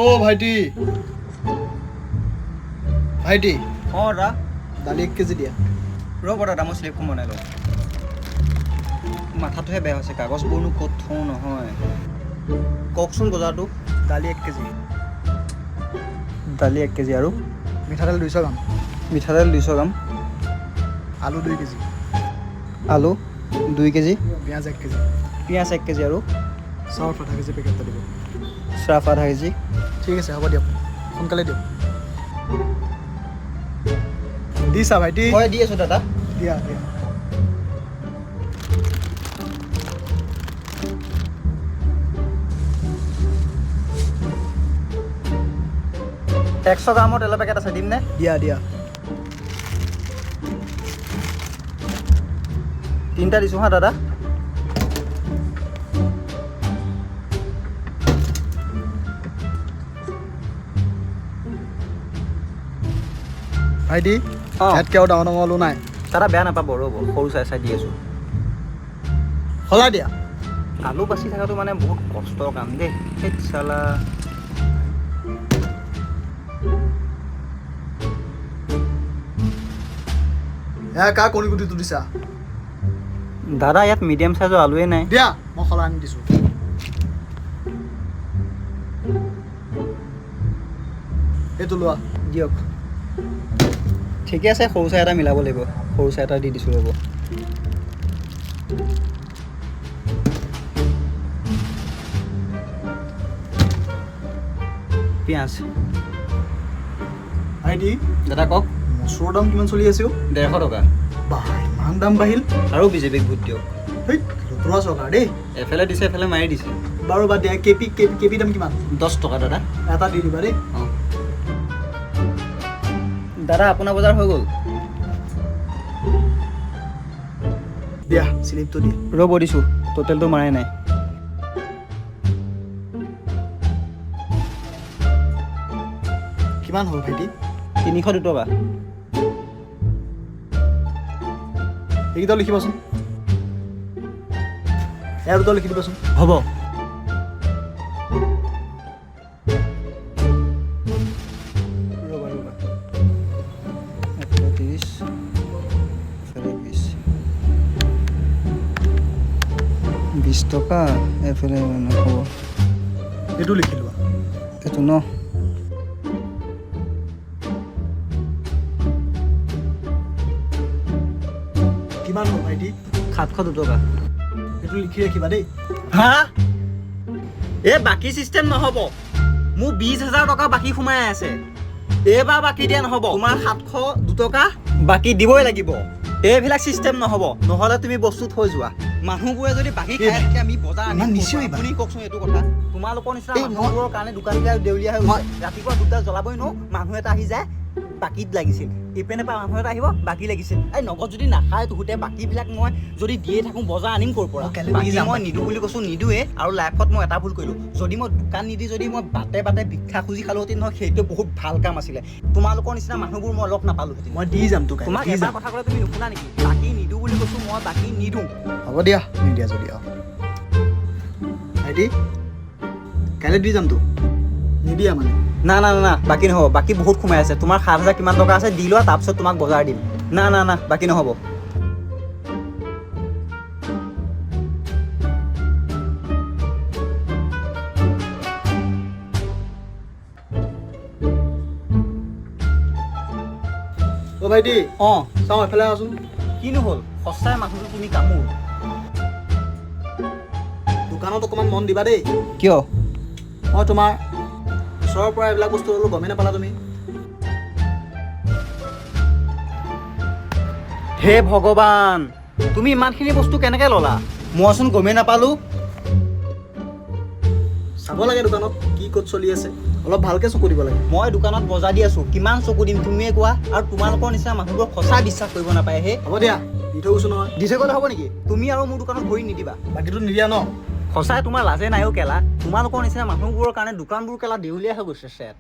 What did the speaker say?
ও ভাইটি ভাইটি অঁ দাদা দালি 1 কেজি দিয়া ৰ'ব দাদা মই শ্লিপখন বনাই লওঁ মাথাটোহে বেয়া হৈছে কাগজবোৰনো ক'ত থওঁ নহয় কওকচোন বজাৰটো দালি 1 কেজি দালি 1 কেজি আৰু মিঠাতেল 200 গ্ৰাম মিঠাতেল 200 গ্ৰাম আলু 2 কেজি আলু 2 কেজি পিঁয়াজ 1 কেজি পিঁয়াজ 1 কেজি আৰু চাউল 1/2 কেজি পেকেটটা দিব চাৰ্ফ 1/2 কেজি ঠিক আছে হ'ব দিয়ক সোনকালে দিয়ক দিছা ভাইটি হয় দি আছোঁ দাদা দিয়া দিয়া 100 গ্ৰামৰ তেলৰ পেকেট আছে দিম নে দিয়া দিয়া 3টা দিছোঁ হা দাদা ভাইটি অঁ ইয়াতকৈ আৰু ডাঙৰ ডাঙৰ আলু নাই দাদা বেয়া নাপাব ৰ'ব সৰু চাই চাই দি আছোঁ সলাই দিয়া আলু বাচি থকাটো মানে বহুত কষ্টৰ কাম দেই সেই চালা এয়া কাৰ কণী গুটিটো দিছা দাদা ইয়াত মিডিয়াম চাইজৰ আলুৱে নাই দিয়া মই সলাই আনি দিছোঁ এইটো লোৱা দিয়ক ঠিকে আছে সৰু চাই এটা মিলাব লাগিব সৰু চাই এটা দি দিছোঁ ৰ'ব পিঁয়াজ ভাইটি দাদা কওক মচুৰৰ দাম কিমান চলি আছে 150 টকা বাহ ইমান দাম বাঢ়িল আৰু বিজেপিক ভোট দিয়ক হেই লুতুৰা চৰকাৰ দেই এফালে দিছে এফালে মাৰি দিছে বাৰু বাদ দিয়া কেপি দাম কিমান 10 টকা দাদা এটা দি দিবা দেই অঁ দাদা আপোনাৰ বজাৰ হৈ গ'ল দিয়া স্লিপটো দিয়া ৰ'ব দিছোঁ টোটেলটো মাৰাই নাই কিমান হ'ল ভাইটি 302 টকা এইকেইটা লিখিবাচোন এয়া দুটা লিখি দিবাচোন হ'ব ৰ'বা ৰ'বা 130 20 টকা এফালে মানে হ'ব এইটো লিখি লোৱা এইটো ন কিমান হ'ল ভাইটি 702 টকা এইটো লিখি ৰাখিবা দেই হা এই বাকী চিষ্টেম নহ'ব মোৰ 20,000 টকা বাকী সোমাই আছে এইবাৰ বাকী দিয়া নহ'ব তোমাৰ 702 টকা বাকী দিবই লাগিব এইবিলাক চিষ্টেম নহ'ব নহ'লে তুমি বস্তু থৈ যোৱা মানুহবোৰে যদি বাকী খাই থাকে আমি বজাৰ আনি আপুনি কওকচোন এইটো কথা তোমালোকৰ নিচিনা মানুহবোৰৰ কাৰণে দোকানবিলাক দেউলীয়া হৈ গৈছে ৰাতিপুৱা 2টা জ্বলাবই ন মানুহ এটা আহি যায় বাকীত লাগিছিল ইপেনে পৰা মানুহ এটা আহিব বাকী লাগিছিল এই নগদ যদি নাখায় তোহোঁতে বাকীবিলাক মই যদি দিয়ে থাকোঁ বজাৰ আনিম ক'ৰ পৰা বাকী মই নিদিওঁ বুলি কৈছোঁ নিদোঁৱে আৰু লাইফত মই এটা ভুল কৰিলোঁ যদি মই দোকান নিদি যদি মই বাটে বাটে ভিক্ষা খুজি খালোহেঁতেন নহয় সেইটো বহুত ভাল কাম আছিলে তোমালোকৰ নিচিনা মানুহবোৰ মই লগ নাপালোহেঁতেন মই দি যাম তোক তোমাক এটা কথা ক'লে তুমি নুশুনা নেকি বাকী নিদিওঁ বুলি কৈছোঁ মই বাকী নিদিওঁ হ'ব দিয়া নিদিয়া যদি আৰু ভাইটি কাইলৈ দি যাম তোক নিদিয়া মানে না না না বাকী নহ'ব বাকী বহুত সোমাই আছে তোমাৰ 7,000 কিমান টকা আছে দি লোৱা তাৰপিছত তোমাক বজাৰ দিম না না না বাকী নহ'ব অ' ভাইটি অঁ চাওঁ এফালে আছোন কিনো হ'ল সঁচাই মানুহটো তুমি কামোৰ দোকানত অকণমান মন দিবা দেই কিয় মই তোমাৰ ওচৰৰ পৰা এইবিলাক বস্তু ল'লোঁ গমেই নাপালা তুমি হে ভগৱান তুমি ইমানখিনি বস্তু কেনেকৈ ল'লা মইচোন গমেই নাপালোঁ চাব লাগে দোকানত কি ক'ত চলি আছে অলপ ভালকৈ চকু দিব লাগে মই দোকানত বজাৰ দি আছোঁ কিমান চকু দিম তুমিয়ে কোৱা আৰু তোমালোকৰ নিচিনা মানুহবোৰক সঁচা বিশ্বাস কৰিব নাপায় হে হ'ব দিয়া দি থৈ গৈছোঁ নহয় দি থৈ গ'লে হ'ব নেকি তুমি আৰু মোৰ দোকানত ভৰি নিদিবা বাকীটো নিদিয়া ন সঁচাই তোমাৰ লাজে নাইও কেলা তোমালোকৰ নিচিনা মানুহবোৰৰ কাৰণে দোকানবোৰ কেলা দেউলীয়া হৈ গৈছে চেট